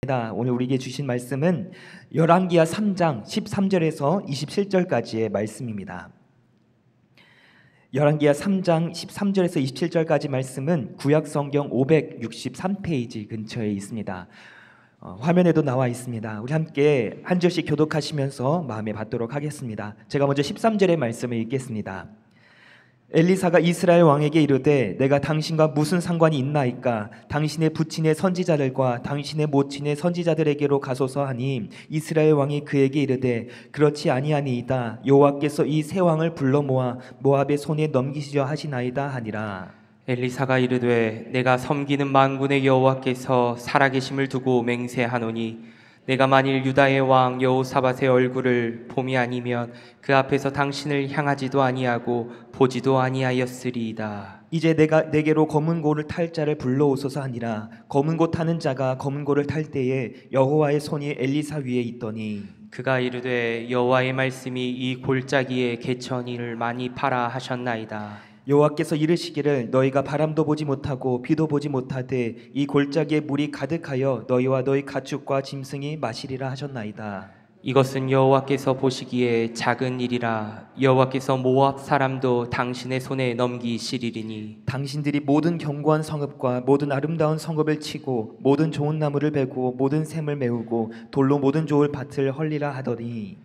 오늘 우리에게 주신 말씀은 열왕기하 3장 13절에서 27절까지의 말씀입니다. 열왕기하 3장 13절에서 27절까지 말씀은 구약성경 563페이지 근처에 있습니다. 화면에도 나와 있습니다. 우리 함께 한 절씩 교독하시면서 마음에 받도록 하겠습니다. 제가 먼저 13절의 말씀을 읽겠습니다. 엘리사가 이스라엘 왕에게 이르되 내가 당신과 무슨 상관이 있나이까? 당신의 부친의 선지자들과 당신의 모친의 선지자들에게로 가소서 하니 이스라엘 왕이 그에게 이르되 그렇지 아니하니이다. 여호와께서 이 세 왕을 불러 모아 모압의 손에 넘기시려 하시나이다 하니라. 엘리사가 이르되 내가 섬기는 만군의 여호와께서 살아계심을 두고 맹세하노니 내가 만일 유다의 왕 여호사밧의 얼굴을 봄이 아니면 그 앞에서 당신을 향하지도 아니하고 보지도 아니하였으리이다. 이제 내게로 검은 고를 탈 자를 불러오소서 하니라. 검은 고 타는 자가 검은 고를 탈 때에 여호와의 손이 엘리사 위에 있더니 그가 이르되 여호와의 말씀이 이 골짜기에 개천이를 많이 파라 하셨나이다. 여호와께서 이르시기를 너희가 바람도 보지 못하고 비도 보지 못하되 이 골짜기에 물이 가득하여 너희와 너희 가축과 짐승이 마시리라 하셨나이다. 이것은 여호와께서 보시기에 작은 일이라. 여호와께서 모압 사람도 당신의 손에 넘기시리니 당신들이 모든 견고한 성읍과 모든 아름다운 성읍을 치고 모든 좋은 나무를 베고 모든 샘을 메우고 돌로 모든 좋을 밭을 헐리라 하더니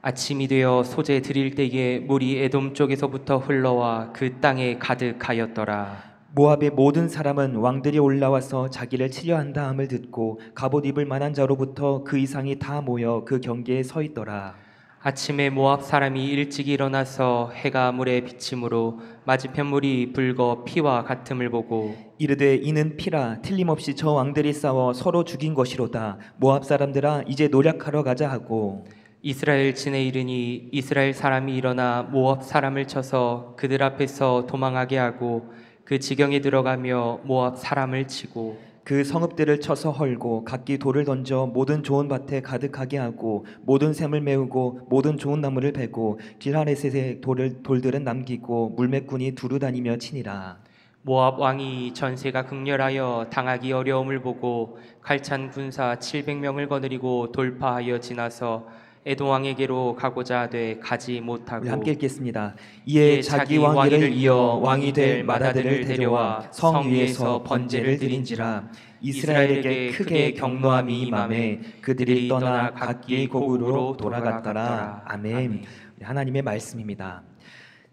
아침이 되어 소재 드릴 때에 물이 에돔 쪽에서부터 흘러와 그 땅에 가득하였더라. 모압의 모든 사람은 왕들이 올라와서 자기를 치려 한다 함을 듣고 갑옷 입을 만한 자로부터 그 이상이 다 모여 그 경계에 서 있더라. 아침에 모압 사람이 일찍 일어나서 해가 물에 비침으로 맞은편 물이 붉어 피와 같음을 보고 이르되 이는 피라. 틀림없이 저 왕들이 싸워 서로 죽인 것이로다. 모압 사람들아 이제 노력하러 가자 하고 이스라엘 진에 이르니 이스라엘 사람이 일어나 모압 사람을 쳐서 그들 앞에서 도망하게 하고 그 지경에 들어가며 모압 사람을 치고 그 성읍들을 쳐서 헐고 각기 돌을 던져 모든 좋은 밭에 가득하게 하고 모든 샘을 메우고 모든 좋은 나무를 베고 길하레셋의 돌들은 남기고 물매꾼이 두루 다니며 치니라. 모압 왕이 전세가 극렬하여 당하기 어려움을 보고 칼찬 군사 700명을 거느리고 돌파하여 지나서 에돔 왕에게로 가고자 하되 가지 못하고 우리 함께 읽겠습니다. 이에 자기 왕위를 이어 왕이 될 맏아들을 데려와 성 위에서 번제를 드린지라. 이스라엘에게 크게 경노함이 임하매 그들이 떠나 각기 고국으로 돌아갔더라. 아멘. 하나님의 말씀입니다.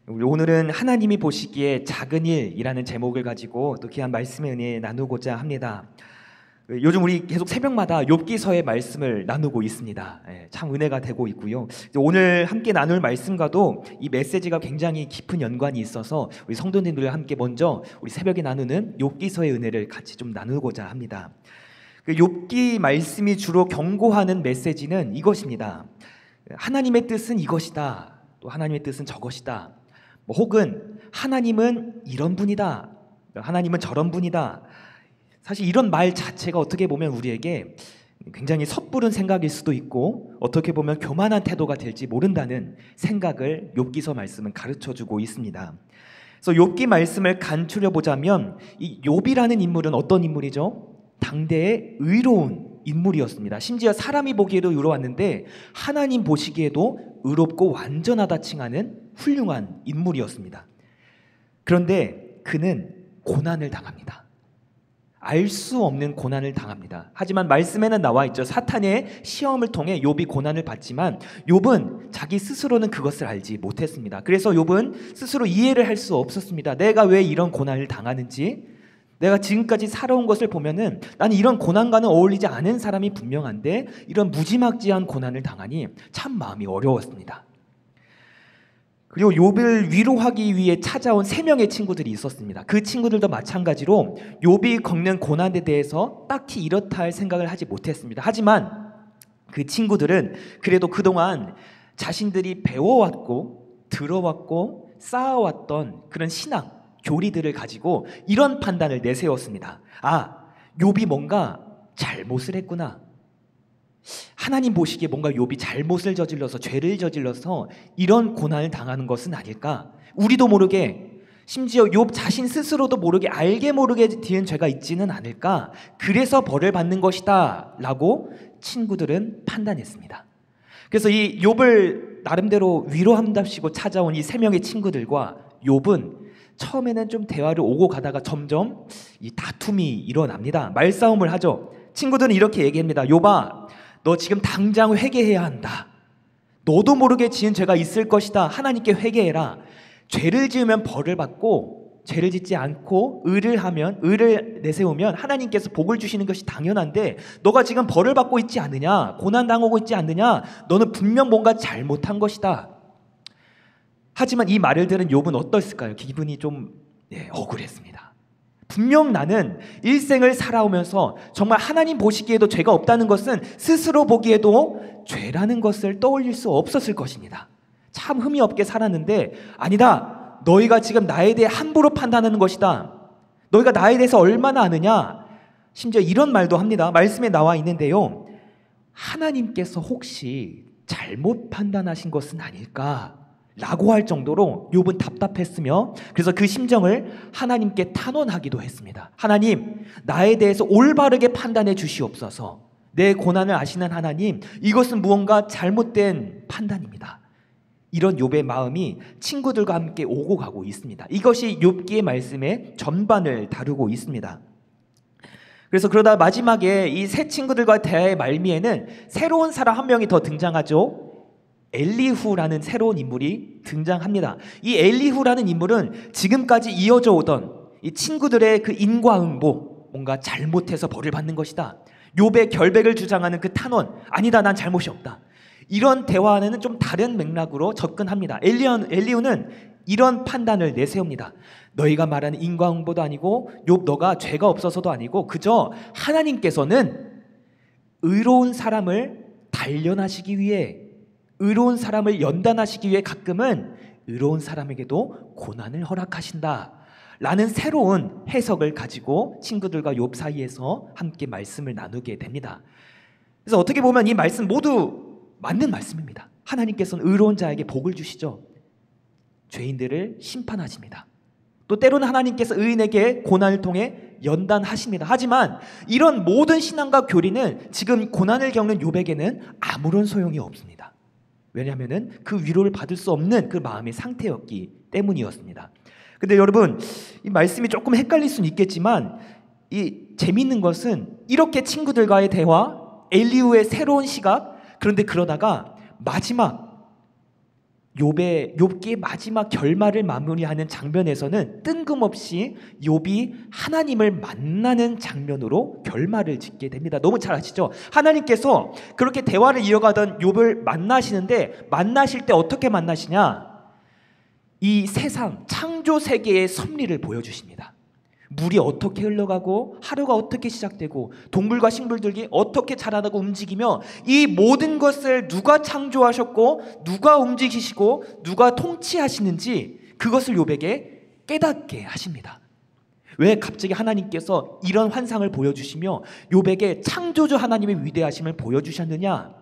오늘은 하나님이 보시기에 작은 일이라는 제목을 가지고 또 귀한 말씀의 은혜 나누고자 합니다. 요즘 우리 계속 새벽마다 욥기서의 말씀을 나누고 있습니다. 참 은혜가 되고 있고요. 오늘 함께 나눌 말씀과도 이 메시지가 굉장히 깊은 연관이 있어서 우리 성도님들과 함께 먼저 우리 새벽에 나누는 욥기서의 은혜를 같이 좀 나누고자 합니다. 욥기 말씀이 주로 경고하는 메시지는 이것입니다. 하나님의 뜻은 이것이다. 또 하나님의 뜻은 저것이다. 혹은 하나님은 이런 분이다. 하나님은 저런 분이다. 사실 이런 말 자체가 어떻게 보면 우리에게 굉장히 섣부른 생각일 수도 있고 어떻게 보면 교만한 태도가 될지 모른다는 생각을 욥기서 말씀은 가르쳐주고 있습니다. 그래서 욥기 말씀을 간추려 보자면 이 욥이라는 인물은 어떤 인물이죠? 당대의 의로운 인물이었습니다. 심지어 사람이 보기에도 의로웠는데 하나님 보시기에도 의롭고 완전하다 칭하는 훌륭한 인물이었습니다. 그런데 그는 고난을 당합니다. 알 수 없는 고난을 당합니다. 하지만 말씀에는 나와 있죠. 사탄의 시험을 통해 욥이 고난을 받지만 욥은 자기 스스로는 그것을 알지 못했습니다. 그래서 욥은 스스로 이해를 할 수 없었습니다. 내가 왜 이런 고난을 당하는지, 내가 지금까지 살아온 것을 보면은 나는 이런 고난과는 어울리지 않은 사람이 분명한데 이런 무지막지한 고난을 당하니 참 마음이 어려웠습니다. 그리고 욥을 위로하기 위해 찾아온 3명의 친구들이 있었습니다. 그 친구들도 마찬가지로 욥이 겪는 고난에 대해서 딱히 이렇다 할 생각을 하지 못했습니다. 하지만 그 친구들은 그래도 그동안 자신들이 배워왔고 들어왔고 쌓아왔던 그런 신앙, 교리들을 가지고 이런 판단을 내세웠습니다. 아, 욥이 뭔가 잘못을 했구나. 하나님 보시기에 뭔가 욥이 잘못을 저질러서 죄를 저질러서 이런 고난을 당하는 것은 아닐까? 우리도 모르게 심지어 욥 자신 스스로도 모르게 알게 모르게 지은 죄가 있지는 않을까? 그래서 벌을 받는 것이다 라고 친구들은 판단했습니다. 그래서 이 욥을 나름대로 위로한답시고 찾아온 이 세 명의 친구들과 욥은 처음에는 좀 대화를 오고 가다가 점점 이 다툼이 일어납니다. 말싸움을 하죠. 친구들은 이렇게 얘기합니다. 욥아, 너 지금 당장 회개해야 한다. 너도 모르게 지은 죄가 있을 것이다. 하나님께 회개해라. 죄를 지으면 벌을 받고 죄를 짓지 않고 의를 내세우면 하나님께서 복을 주시는 것이 당연한데 너가 지금 벌을 받고 있지 않느냐? 고난당하고 있지 않느냐? 너는 분명 뭔가 잘못한 것이다. 하지만 이 말을 들은 욥은 어떻을까요? 기분이 좀 억울했습니다. 분명 나는 일생을 살아오면서 정말 하나님 보시기에도 죄가 없다는 것은 스스로 보기에도 죄라는 것을 떠올릴 수 없었을 것입니다. 참 흠이 없게 살았는데 아니다. 너희가 지금 나에 대해 함부로 판단하는 것이다. 너희가 나에 대해서 얼마나 아느냐. 심지어 이런 말도 합니다. 말씀에 나와 있는데요. 하나님께서 혹시 잘못 판단하신 것은 아닐까? 라고 할 정도로 욥은 답답했으며 그래서 그 심정을 하나님께 탄원하기도 했습니다. 하나님, 나에 대해서 올바르게 판단해 주시옵소서. 내 고난을 아시는 하나님, 이것은 무언가 잘못된 판단입니다. 이런 욥의 마음이 친구들과 함께 오고 가고 있습니다. 이것이 욥기의 말씀의 전반을 다루고 있습니다. 그래서 그러다 마지막에 이 세 친구들과 대화의 말미에는 새로운 사람 한 명이 더 등장하죠. 엘리후라는 새로운 인물이 등장합니다. 이 엘리후라는 인물은 지금까지 이어져 오던 이 친구들의 그 인과응보, 뭔가 잘못해서 벌을 받는 것이다. 욥의 결백을 주장하는 그 탄원, 아니다, 난 잘못이 없다. 이런 대화는 좀 다른 맥락으로 접근합니다. 엘리후는 이런 판단을 내세웁니다. 너희가 말하는 인과응보도 아니고 욥 너가 죄가 없어서도 아니고 그저 하나님께서는 의로운 사람을 단련하시기 위해 의로운 사람을 연단하시기 위해 가끔은 의로운 사람에게도 고난을 허락하신다 라는 새로운 해석을 가지고 친구들과 욥 사이에서 함께 말씀을 나누게 됩니다. 그래서 어떻게 보면 이 말씀 모두 맞는 말씀입니다. 하나님께서는 의로운 자에게 복을 주시죠. 죄인들을 심판하십니다. 또 때로는 하나님께서 의인에게 고난을 통해 연단하십니다. 하지만 이런 모든 신앙과 교리는 지금 고난을 겪는 욥에게는 아무런 소용이 없습니다. 왜냐하면 그 위로를 받을 수 없는 그 마음의 상태였기 때문이었습니다. 근데 여러분, 이 말씀이 조금 헷갈릴 수는 있겠지만 이 재미있는 것은 이렇게 친구들과의 대화, 엘리후의 새로운 시각, 그런데 그러다가 마지막 욥기의 마지막 결말을 마무리하는 장면에서는 뜬금없이 욥이 하나님을 만나는 장면으로 결말을 짓게 됩니다. 너무 잘 아시죠? 하나님께서 그렇게 대화를 이어가던 욥을 만나시는데 만나실 때 어떻게 만나시냐? 이 세상 창조 세계의 섭리를 보여주십니다. 물이 어떻게 흘러가고 하루가 어떻게 시작되고 동물과 식물들이 어떻게 자라나고 움직이며 이 모든 것을 누가 창조하셨고 누가 움직이시고 누가 통치하시는지 그것을 욥에게 깨닫게 하십니다. 왜 갑자기 하나님께서 이런 환상을 보여주시며 욥에게 창조주 하나님의 위대하심을 보여주셨느냐?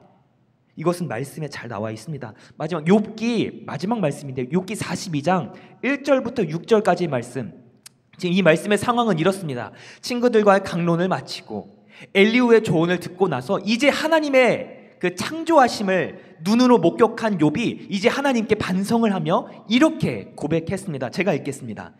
이것은 말씀에 잘 나와 있습니다. 마지막 욥기 마지막 말씀인데 욥기 42장 1절부터 6절까지의 말씀. 지금 이 말씀의 상황은 이렇습니다. 친구들과의 강론을 마치고 엘리후의 조언을 듣고 나서 이제 하나님의 그 창조하심을 눈으로 목격한 욥이 이제 하나님께 반성을 하며 이렇게 고백했습니다. 제가 읽겠습니다.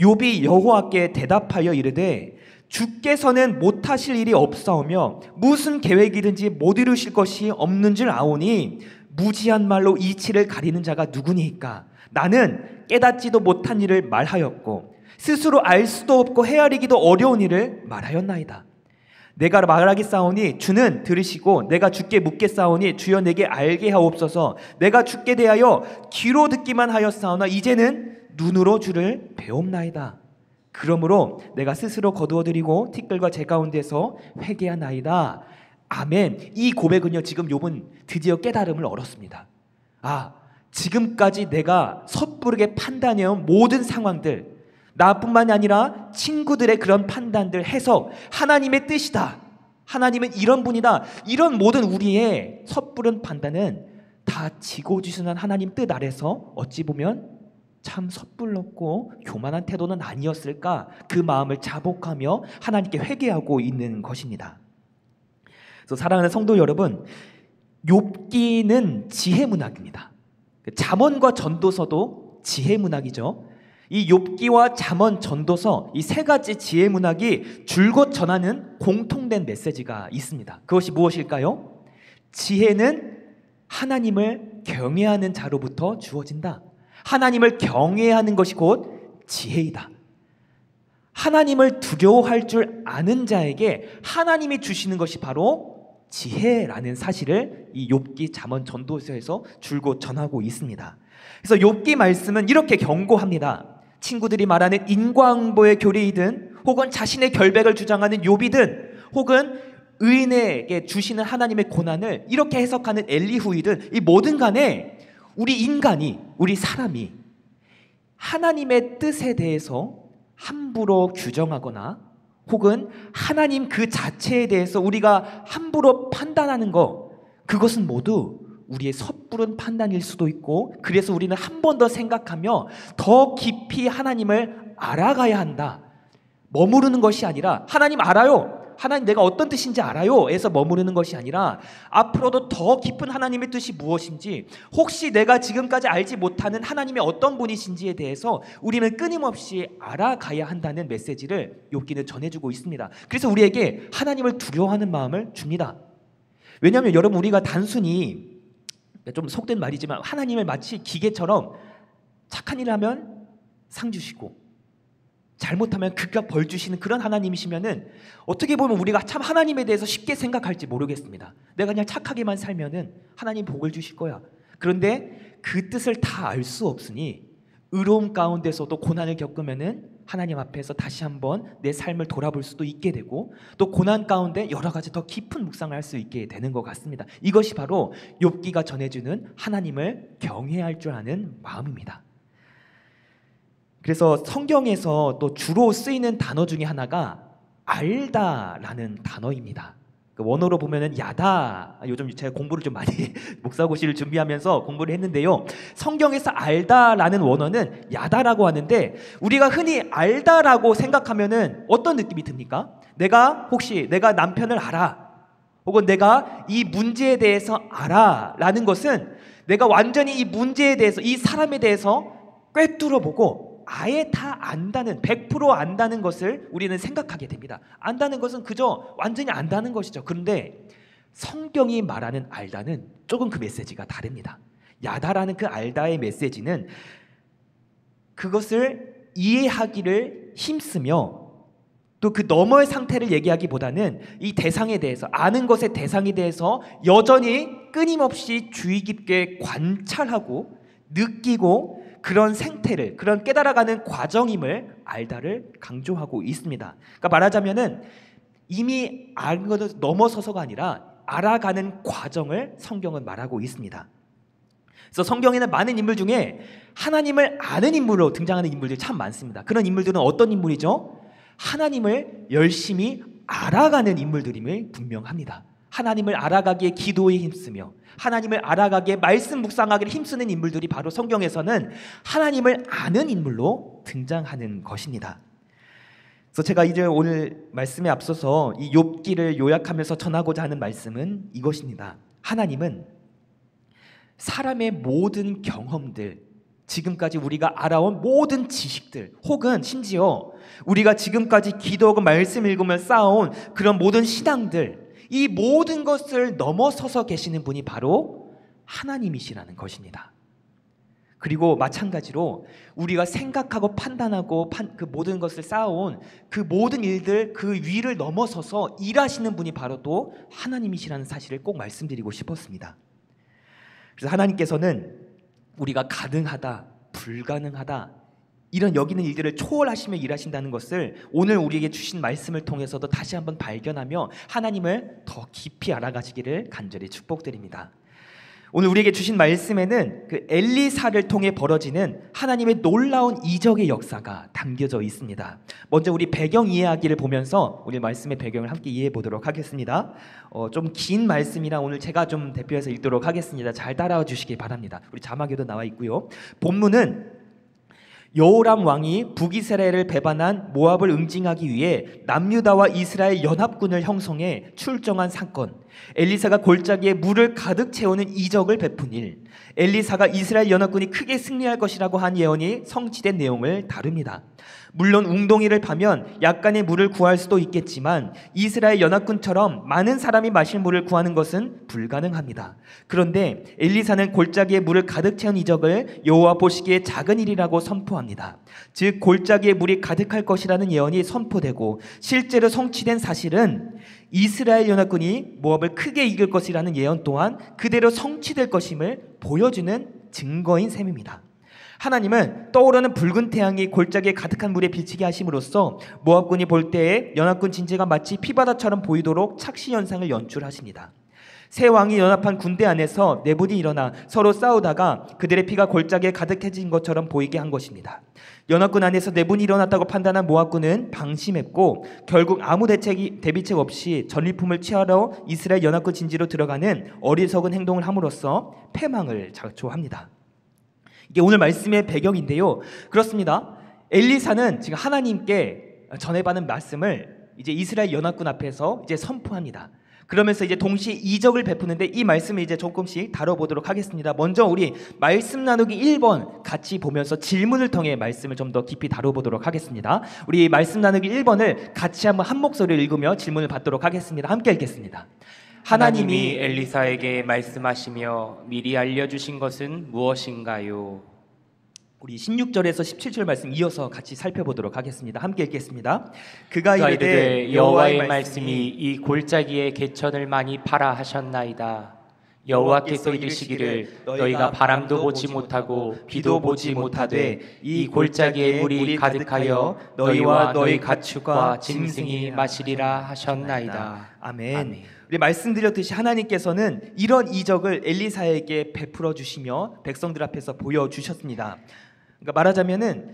욥이 여호와께 대답하여 이르되 주께서는 못하실 일이 없사오며 무슨 계획이든지 못 이루실 것이 없는 줄 아오니 무지한 말로 이치를 가리는 자가 누구니까? 나는 깨닫지도 못한 일을 말하였고 스스로 알 수도 없고 헤아리기도 어려운 일을 말하였나이다. 내가 말하겠사오니 주는 들으시고 내가 주께 묻겠사오니 주여 내게 알게 하옵소서. 내가 주께 대하여 귀로 듣기만 하였사오나 이제는 눈으로 주를 배옵나이다. 그러므로 내가 스스로 거두어드리고 티끌과 재 가운데서 회개하나이다. 아멘. 이 고백은요, 지금 욥은 드디어 깨달음을 얻었습니다. 지금까지 내가 섣부르게 판단해온 모든 상황들, 나뿐만이 아니라 친구들의 그런 판단들, 해석, 하나님의 뜻이다. 하나님은 이런 분이다. 이런 모든 우리의 섣부른 판단은 다 지고 지순한 하나님 뜻 아래서 어찌 보면 참 섣불렀고 교만한 태도는 아니었을까? 그 마음을 자복하며 하나님께 회개하고 있는 것입니다. 그래서 사랑하는 성도 여러분, 욥기는 지혜 문학입니다. 잠언과 전도서도 지혜 문학이죠. 이 욥기와 잠언, 전도서 이 세 가지 지혜 문학이 줄곧 전하는 공통된 메시지가 있습니다. 그것이 무엇일까요? 지혜는 하나님을 경외하는 자로부터 주어진다. 하나님을 경외하는 것이 곧 지혜이다. 하나님을 두려워할 줄 아는 자에게 하나님이 주시는 것이 바로 지혜라는 사실을 이 욥기, 잠언, 전도서에서 줄곧 전하고 있습니다. 그래서 욥기 말씀은 이렇게 경고합니다. 친구들이 말하는 인과응보의 교리이든 혹은 자신의 결백을 주장하는 욥이든 혹은 의인에게 주시는 하나님의 고난을 이렇게 해석하는 엘리후이든 이 뭐든 간에 우리 인간이, 우리 사람이 하나님의 뜻에 대해서 함부로 규정하거나 혹은 하나님 그 자체에 대해서 우리가 함부로 판단하는 것, 그것은 모두 우리의 섣부른 판단일 수도 있고, 그래서 우리는 한 번 더 생각하며 더 깊이 하나님을 알아가야 한다. 머무르는 것이 아니라 하나님 알아요, 하나님 내가 어떤 뜻인지 알아요 에서 머무르는 것이 아니라 앞으로도 더 깊은 하나님의 뜻이 무엇인지, 혹시 내가 지금까지 알지 못하는 하나님의 어떤 분이신지에 대해서 우리는 끊임없이 알아가야 한다는 메시지를 욥기는 전해주고 있습니다. 그래서 우리에게 하나님을 두려워하는 마음을 줍니다. 왜냐하면 여러분, 우리가 단순히 좀 속된 말이지만 하나님을 마치 기계처럼 착한 일을 하면 상 주시고 잘못하면 극값 벌 주시는 그런 하나님이시면은 어떻게 보면 우리가 참 하나님에 대해서 쉽게 생각할지 모르겠습니다. 내가 그냥 착하게만 살면은 하나님 복을 주실 거야. 그런데 그 뜻을 다 알 수 없으니 의로움 가운데서도 고난을 겪으면은 하나님 앞에서 다시 한번 내 삶을 돌아볼 수도 있게 되고, 또 고난 가운데 여러 가지 더 깊은 묵상을 할 수 있게 되는 것 같습니다. 이것이 바로 욥기가 전해주는 하나님을 경외할 줄 아는 마음입니다. 그래서 성경에서 또 주로 쓰이는 단어 중에 하나가 알다라는 단어입니다. 원어로 보면은 야다. 요즘 제가 공부를 좀 많이 목사고시를 준비하면서 공부를 했는데요, 성경에서 알다라는 원어는 야다라고 하는데, 우리가 흔히 알다라고 생각하면은 어떤 느낌이 듭니까? 혹시 내가 남편을 알아, 혹은 내가 이 문제에 대해서 알아 라는 것은 내가 완전히 이 문제에 대해서, 이 사람에 대해서 꿰뚫어 보고 아예 다 안다는, 100% 안다는 것을 우리는 생각하게 됩니다. 안다는 것은 그저 완전히 안다는 것이죠. 그런데 성경이 말하는 알다는 조금 그 메시지가 다릅니다. 야다라는 그 알다의 메시지는 그것을 이해하기를 힘쓰며 또 그 너머의 상태를 얘기하기보다는 이 대상에 대해서, 아는 것의 대상에 대해서 여전히 끊임없이 주의 깊게 관찰하고 느끼고 그런 생태를, 그런 깨달아가는 과정임을 알다를 강조하고 있습니다. 그러니까 말하자면은 이미 아는 것을 넘어서서가 아니라 알아가는 과정을 성경은 말하고 있습니다. 그래서 성경에는 많은 인물 중에 하나님을 아는 인물로 등장하는 인물들이 참 많습니다. 그런 인물들은 어떤 인물이죠? 하나님을 열심히 알아가는 인물들임을 분명합니다. 하나님을 알아가기에 기도에 힘쓰며 하나님을 알아가기에 말씀 묵상하기를 힘쓰는 인물들이 바로 성경에서는 하나님을 아는 인물로 등장하는 것입니다. 그래서 제가 이제 오늘 말씀에 앞서서 이 욥기를 요약하면서 전하고자 하는 말씀은 이것입니다. 하나님은 사람의 모든 경험들, 지금까지 우리가 알아온 모든 지식들, 혹은 심지어 우리가 지금까지 기도하고 말씀 읽으며 쌓아온 그런 모든 신앙들, 이 모든 것을 넘어서서 계시는 분이 바로 하나님이시라는 것입니다. 그리고 마찬가지로 우리가 생각하고 판단하고 그 모든 것을 쌓아온 그 모든 일들, 그 위를 넘어서서 일하시는 분이 바로 또 하나님이시라는 사실을 꼭 말씀드리고 싶었습니다. 그래서 하나님께서는 우리가 가능하다, 불가능하다 이런 여기는 일들을 초월하시며 일하신다는 것을 오늘 우리에게 주신 말씀을 통해서도 다시 한번 발견하며 하나님을 더 깊이 알아가시기를 간절히 축복드립니다. 오늘 우리에게 주신 말씀에는 그 엘리사를 통해 벌어지는 하나님의 놀라운 이적의 역사가 담겨져 있습니다. 먼저 우리 배경 이해하기를 보면서 우리 말씀의 배경을 함께 이해해 보도록 하겠습니다. 좀 긴 말씀이라 오늘 제가 좀 대표해서 읽도록 하겠습니다. 잘 따라와 주시기 바랍니다. 우리 자막에도 나와 있고요. 본문은 여호람 왕이 북이스라엘을 배반한 모압을 응징하기 위해 남유다와 이스라엘 연합군을 형성해 출정한 사건, 엘리사가 골짜기에 물을 가득 채우는 이적을 베푼 일, 엘리사가 이스라엘 연합군이 크게 승리할 것이라고 한 예언이 성취된 내용을 다룹니다. 물론 웅덩이를 파면 약간의 물을 구할 수도 있겠지만 이스라엘 연합군처럼 많은 사람이 마실 물을 구하는 것은 불가능합니다. 그런데 엘리사는 골짜기에 물을 가득 채운 이적을 여호와 보시기에 작은 일이라고 선포합니다. 즉 골짜기에 물이 가득할 것이라는 예언이 선포되고 실제로 성취된 사실은 이스라엘 연합군이 모압을 크게 이길 것이라는 예언 또한 그대로 성취될 것임을 보여주는 증거인 셈입니다. 하나님은 떠오르는 붉은 태양이 골짜기에 가득한 물에 비치게 하심으로써 모압군이 볼 때에 연합군 진지가 마치 피바다처럼 보이도록 착시 현상을 연출하십니다. 세 왕이 연합한 군대 안에서 내분이 일어나 서로 싸우다가 그들의 피가 골짜기에 가득해진 것처럼 보이게 한 것입니다. 연합군 안에서 내분이 일어났다고 판단한 모압군은 방심했고 결국 아무 대비책 없이 전리품을 취하러 이스라엘 연합군 진지로 들어가는 어리석은 행동을 함으로써 패망을 자초합니다. 이게 오늘 말씀의 배경인데요. 그렇습니다. 엘리사는 지금 하나님께 전해받은 말씀을 이제 이스라엘 연합군 앞에서 이제 선포합니다. 그러면서 이제 동시에 이적을 베푸는데 이 말씀을 이제 조금씩 다뤄보도록 하겠습니다. 먼저 우리 말씀 나누기 1번 같이 보면서 질문을 통해 말씀을 좀 더 깊이 다뤄보도록 하겠습니다. 우리 말씀 나누기 1번을 같이 한번 한 목소리를 읽으며 질문을 받도록 하겠습니다. 함께 읽겠습니다. 하나님이 엘리사에게 말씀하시며 미리 알려주신 것은 무엇인가요? 우리 16절에서 17절 말씀 이어서 같이 살펴보도록 하겠습니다. 함께 읽겠습니다. 그가 그가 이르되 이르되 여호와의 말씀이 이 골짜기에 개천을 많이 파라 하셨나이다. 여호와께서 이르시기를 너희가 바람도 보지 못하고 비도 보지 못하되 이 골짜기에 물이 가득하여 너희와 너희 가축과 짐승이 마시리라 하셨나이다. 아멘. 우리 말씀드렸듯이 하나님께서는 이런 이적을 엘리사에게 베풀어 주시며 백성들 앞에서 보여주셨습니다. 그러니까 말하자면은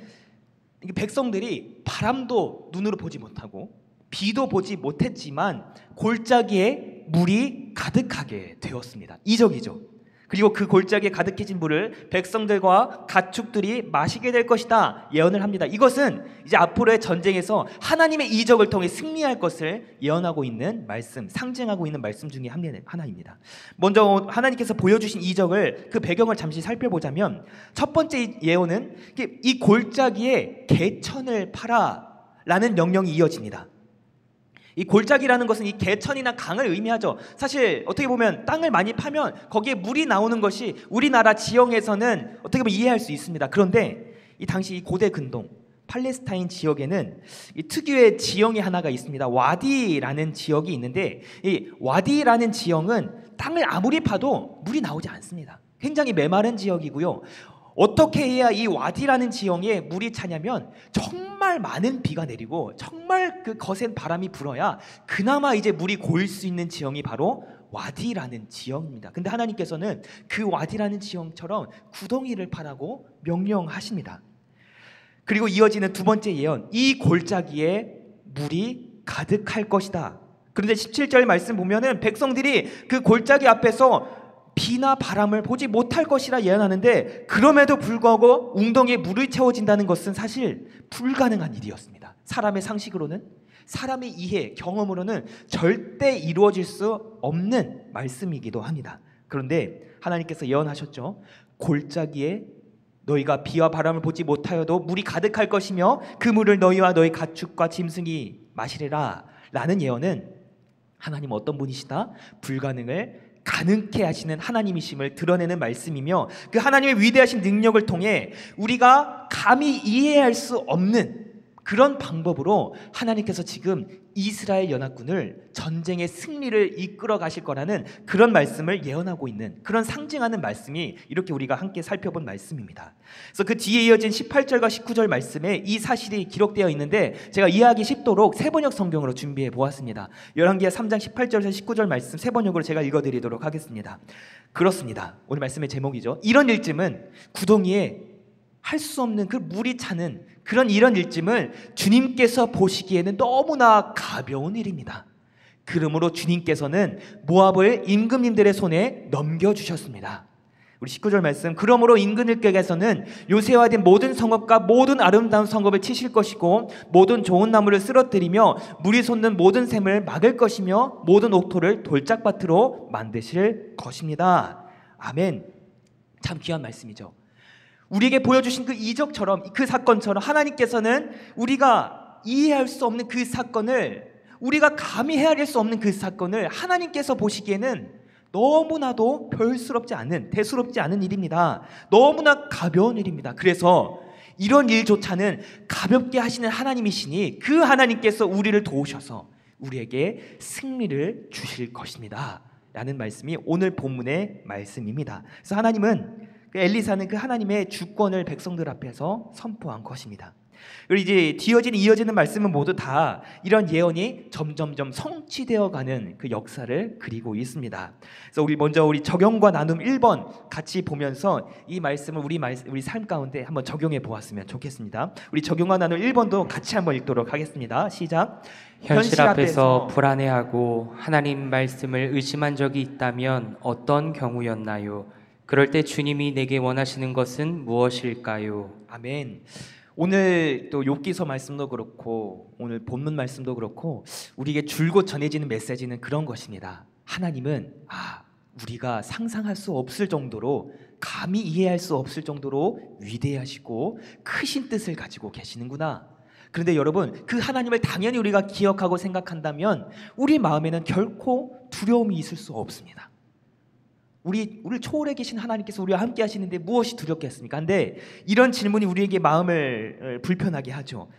백성들이 바람도 눈으로 보지 못하고 비도 보지 못했지만 골짜기에 물이 가득하게 되었습니다. 이적이죠. 그리고 그 골짜기에 가득해진 물을 백성들과 가축들이 마시게 될 것이다 예언을 합니다. 이것은 이제 앞으로의 전쟁에서 하나님의 이적을 통해 승리할 것을 예언하고 있는 말씀, 상징하고 있는 말씀 중에 하나입니다. 먼저 하나님께서 보여주신 이적을 그 배경을 잠시 살펴보자면 첫 번째 예언은 이 골짜기에 개천을 파라 라는 명령이 이어집니다. 이 골짜기라는 것은 이 개천이나 강을 의미하죠. 사실 어떻게 보면 땅을 많이 파면 거기에 물이 나오는 것이 우리나라 지형에서는 어떻게 보면 이해할 수 있습니다. 그런데 이 당시 이 고대 근동 팔레스타인 지역에는 이 특유의 지형이 하나가 있습니다. 와디라는 지역이 있는데 이 와디라는 지형은 땅을 아무리 파도 물이 나오지 않습니다. 굉장히 메마른 지역이고요. 어떻게 해야 이 와디라는 지형에 물이 차냐면 정말 많은 비가 내리고 정말 그 거센 바람이 불어야 그나마 이제 물이 고일 수 있는 지형이 바로 와디라는 지형입니다. 근데 하나님께서는 그 와디라는 지형처럼 구덩이를 파라고 명령하십니다. 그리고 이어지는 두 번째 예언, 이 골짜기에 물이 가득할 것이다. 그런데 17절 말씀 보면은 백성들이 그 골짜기 앞에서 비나 바람을 보지 못할 것이라 예언하는데 그럼에도 불구하고 웅덩이에 물이 채워진다는 것은 사실 불가능한 일이었습니다. 사람의 상식으로는, 사람의 이해, 경험으로는 절대 이루어질 수 없는 말씀이기도 합니다. 그런데 하나님께서 예언하셨죠. 골짜기에 너희가 비와 바람을 보지 못하여도 물이 가득할 것이며 그 물을 너희와 너희 가축과 짐승이 마시리라 라는 예언은 하나님 어떤 분이시다? 불가능을 가능케 하시는 하나님이심을 드러내는 말씀이며 그 하나님의 위대하신 능력을 통해 우리가 감히 이해할 수 없는 그런 방법으로 하나님께서 지금 이스라엘 연합군을 전쟁의 승리를 이끌어 가실 거라는 그런 말씀을 예언하고 있는 그런 상징하는 말씀이 이렇게 우리가 함께 살펴본 말씀입니다. 그래서 그 뒤에 이어진 18절과 19절 말씀에 이 사실이 기록되어 있는데 제가 이해하기 쉽도록 세번역 성경으로 준비해 보았습니다. 열왕기하 3장 18절에서 19절 말씀 세번역으로 제가 읽어드리도록 하겠습니다. 그렇습니다. 오늘 말씀의 제목이죠. 이런 일쯤은 구덩이에 할 수 없는 그 물이 차는 그런 이런 일쯤을 주님께서 보시기에는 너무나 가벼운 일입니다. 그러므로 주님께서는 모압을 임금님들의 손에 넘겨주셨습니다. 우리 19절 말씀, 그러므로 인근일격에서는 요새화된 모든 성읍과 모든 아름다운 성읍을 치실 것이고 모든 좋은 나무를 쓰러뜨리며 물이 솟는 모든 샘을 막을 것이며 모든 옥토를 돌짝밭으로 만드실 것입니다. 아멘. 참 귀한 말씀이죠. 우리에게 보여주신 그 이적처럼, 그 사건처럼 하나님께서는 우리가 이해할 수 없는 그 사건을, 우리가 감히 헤아릴 수 없는 그 사건을 하나님께서 보시기에는 너무나도 별스럽지 않은, 대수롭지 않은 일입니다. 너무나 가벼운 일입니다. 그래서 이런 일조차는 가볍게 하시는 하나님이시니 그 하나님께서 우리를 도우셔서 우리에게 승리를 주실 것입니다 라는 말씀이 오늘 본문의 말씀입니다. 그래서 하나님은, 엘리사는 그 하나님의 주권을 백성들 앞에서 선포한 것입니다. 그리고 이제 이어지는 말씀은 모두 다 이런 예언이 점점점 성취되어가는 그 역사를 그리고 있습니다. 그래서 먼저 우리 적용과 나눔 1번 같이 보면서 이 말씀을 우리 삶 가운데 한번 적용해 보았으면 좋겠습니다. 우리 적용과 나눔 1번도 같이 한번 읽도록 하겠습니다. 시작. 현실 앞에서 불안해하고 하나님 말씀을 의심한 적이 있다면 어떤 경우였나요? 그럴 때 주님이 내게 원하시는 것은 무엇일까요? 아멘. 오늘 또 욥기서 말씀도 그렇고 오늘 본문 말씀도 그렇고 우리에게 줄곧 전해지는 메시지는 그런 것입니다. 하나님은 우리가 상상할 수 없을 정도로, 감히 이해할 수 없을 정도로 위대하시고 크신 뜻을 가지고 계시는구나. 그런데 여러분, 그 하나님을 당연히 우리가 기억하고 생각한다면 우리 마음에는 결코 두려움이 있을 수 없습니다. 우리를 초월해 계신 하나님께서 우리와 함께 하시는데 무엇이 두렵겠습니까? 근데 이런 질문이 우리에게 마음을 불편하게 하죠.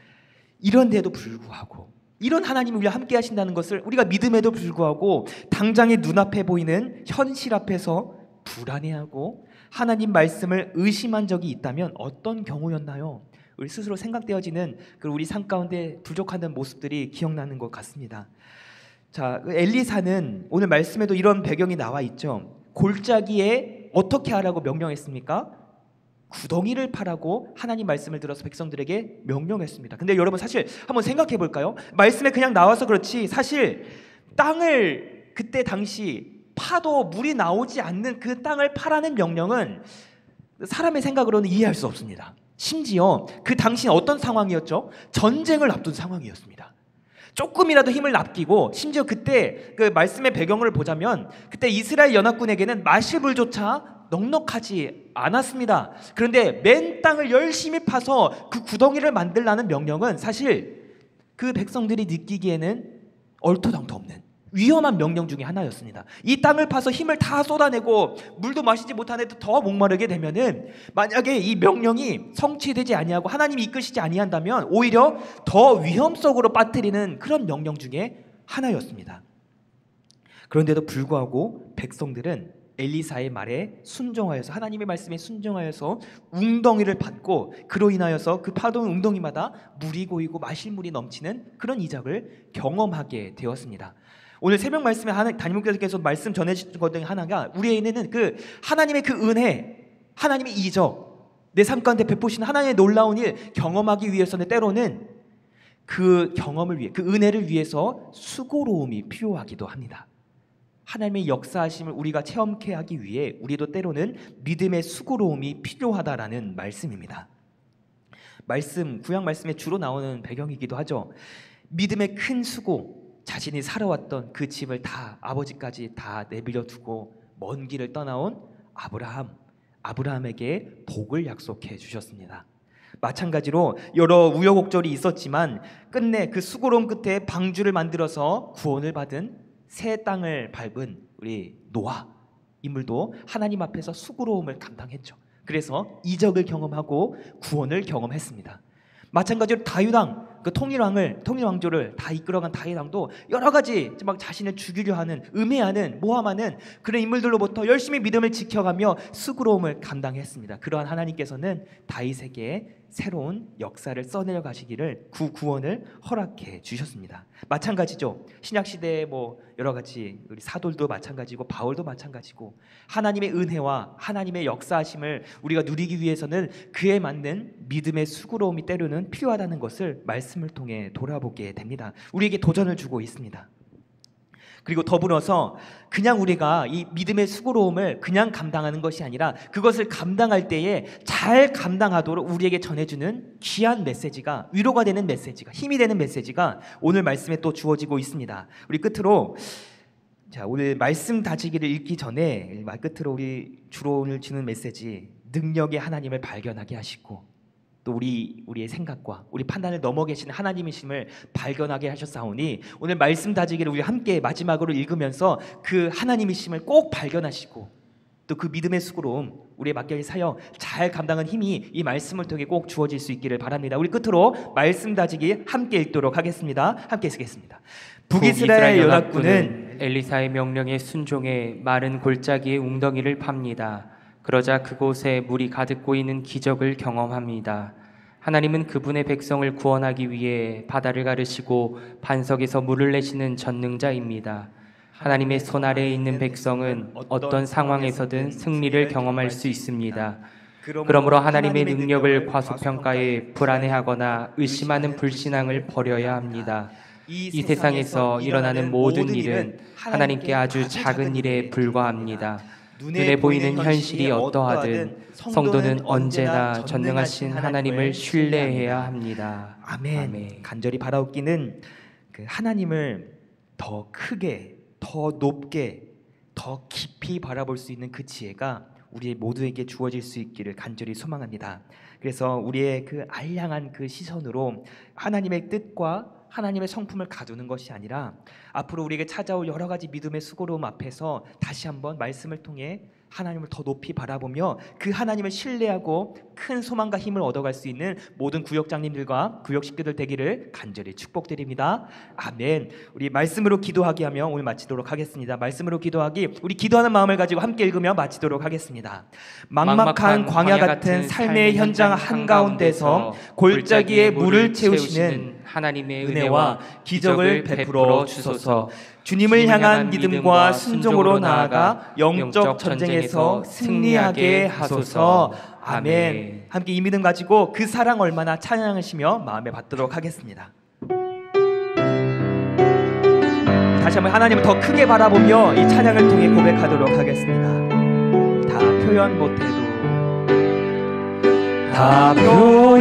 이런데도 불구하고, 이런 하나님이 우리와 함께 하신다는 것을 우리가 믿음에도 불구하고 당장의 눈앞에 보이는 현실 앞에서 불안해하고 하나님 말씀을 의심한 적이 있다면 어떤 경우였나요? 우리 스스로 생각되어지는 우리 삶 가운데 부족하는 모습들이 기억나는 것 같습니다. 자, 엘리사는 오늘 말씀에도 이런 배경이 나와 있죠. 골짜기에 어떻게 하라고 명령했습니까? 구덩이를 파라고 하나님 말씀을 들어서 백성들에게 명령했습니다. 근데 여러분, 사실 한번 생각해 볼까요? 말씀에 그냥 나와서 그렇지 사실 땅을 그때 당시 파도 물이 나오지 않는 그 땅을 파라는 명령은 사람의 생각으로는 이해할 수 없습니다. 심지어 그 당시는 어떤 상황이었죠? 전쟁을 앞둔 상황이었습니다. 조금이라도 힘을 납기고, 심지어 그때 그 말씀의 배경을 보자면 그때 이스라엘 연합군에게는 마실 물조차 넉넉하지 않았습니다. 그런데 맨 땅을 열심히 파서 그 구덩이를 만들라는 명령은 사실 그 백성들이 느끼기에는 얼토당토 없는 위험한 명령 중에 하나였습니다. 이 땅을 파서 힘을 다 쏟아내고 물도 마시지 못한 애도 더 목마르게 되면은, 만약에 이 명령이 성취되지 아니하고 하나님이 이끄시지 아니한다면 오히려 더 위험 속으로 빠뜨리는 그런 명령 중에 하나였습니다. 그런데도 불구하고 백성들은 엘리사의 말에 순종하여서, 하나님의 말씀에 순종하여서 웅덩이를 받고, 그로 인하여서 그 파도 웅덩이마다 물이 고이고 마실 물이 넘치는 그런 이적을 경험하게 되었습니다. 오늘 새벽 말씀에 담임목사님께서 말씀 전해주신 것 중에 하나가, 우리에게는 그 하나님의 그 은혜, 하나님의 이적, 내 삶 가운데 베푸시는 하나님의 놀라운 일 경험하기 위해서는 때로는 그 경험을 위해, 그 은혜를 위해서 수고로움이 필요하기도 합니다. 하나님의 역사하심을 우리가 체험케 하기 위해 우리도 때로는 믿음의 수고로움이 필요하다라는 말씀입니다. 구약 말씀에 주로 나오는 배경이기도 하죠. 믿음의 큰 수고, 자신이 살아왔던 그 집을 다, 아버지까지 다 내버려 두고 먼 길을 떠나온 아브라함에게 복을 약속해 주셨습니다. 마찬가지로 여러 우여곡절이 있었지만 끝내 그 수고로움 끝에 방주를 만들어서 구원을 받은, 새 땅을 밟은 우리 노아, 인물도 하나님 앞에서 수고로움을 감당했죠. 그래서 이적을 경험하고 구원을 경험했습니다. 마찬가지로 다윗왕, 그 통일왕조를 다 이끌어간 다윗왕도 여러 가지 막 자신을 죽이려 하는, 음해하는, 모함하는 그런 인물들로부터 열심히 믿음을 지켜가며 수고로움을 감당했습니다. 그러한 하나님께서는 다윗에게 새로운 역사를 써내려 가시기를, 구원을 허락해 주셨습니다. 마찬가지죠. 신약 시대에 여러 가지 우리 사도들도 마찬가지고 바울도 마찬가지고, 하나님의 은혜와 하나님의 역사하심을 우리가 누리기 위해서는 그에 맞는 믿음의 수고로움이 때로는 필요하다는 것을 말씀을 통해 돌아보게 됩니다. 우리에게 도전을 주고 있습니다. 그리고 더불어서 그냥 우리가 이 믿음의 수고로움을 그냥 감당하는 것이 아니라 그것을 감당할 때에 잘 감당하도록 우리에게 전해주는 귀한 메시지가, 위로가 되는 메시지가, 힘이 되는 메시지가 오늘 말씀에 또 주어지고 있습니다. 우리 끝으로 오늘 말씀 다지기를 읽기 전에 말 끝으로 우리 주로 오늘 주는 메시지, 능력의 하나님을 발견하게 하시고 또 우리의 생각과 우리 판단을 넘어 계시는 하나님이심을 발견하게 하셨사오니 오늘 말씀 다지기를 우리 함께 마지막으로 읽으면서 그 하나님이심을 꼭 발견하시고 또 그 믿음의 수고로움 우리의 맡겨진 사역 잘 감당한 힘이 이 말씀을 통해 꼭 주어질 수 있기를 바랍니다. 우리 끝으로 말씀 다지기 함께 읽도록 하겠습니다. 함께 쓰겠습니다. 북이스라엘 연합군은 엘리사의 명령에 순종해 마른 골짜기의 웅덩이를 팝니다. 그러자 그곳에 물이 가득 고이는 기적을 경험합니다. 하나님은 그분의 백성을 구원하기 위해 바다를 가르시고 반석에서 물을 내시는 전능자입니다. 하나님의 손 아래에 있는 백성은 어떤 상황에서든 승리를 경험할 수 있습니다. 그러므로 하나님의 능력을 과소평가해 불안해하거나 의심하는 불신앙을 버려야 합니다. 이 세상에서 일어나는 모든 일은 하나님께 아주 작은 일에 불과합니다. 눈에 보이는 현실이 어떠하든 성도는 언제나 전능하신 하나님을 신뢰해야 합니다. 아멘. 간절히 바라옵기는 그 하나님을 더 크게, 더 높게, 더 깊이 바라볼 수 있는 그 지혜가 우리 모두에게 주어질 수 있기를 간절히 소망합니다. 그래서 우리의 그 알량한 그 시선으로 하나님의 뜻과 하나님의 성품을 가두는 것이 아니라 앞으로 우리에게 찾아올 여러 가지 믿음의 수고로움 앞에서 다시 한번 말씀을 통해 하나님을 더 높이 바라보며 그 하나님을 신뢰하고 큰 소망과 힘을 얻어갈 수 있는 모든 구역장님들과 구역 식구들 되기를 간절히 축복드립니다. 아멘. 우리 말씀으로 기도하기 하며 오늘 마치도록 하겠습니다. 말씀으로 기도하기, 우리 기도하는 마음을 가지고 함께 읽으며 마치도록 하겠습니다. 막막한 광야 같은 삶의 현장 한가운데서 골짜기에 물을 채우시는 하나님의 은혜와 기적을 베풀어 주소서. 주님을 향한 믿음과 순종으로 나아가 영적 전쟁에서 승리하게 하소서. 아멘. 함께 이 믿음 가지고 그 사랑 얼마나 찬양하시며 마음에 받도록 하겠습니다. 다시 한번 하나님을 더 크게 바라보며 이 찬양을 통해 고백하도록 하겠습니다. 다 표현 못해도 다 표현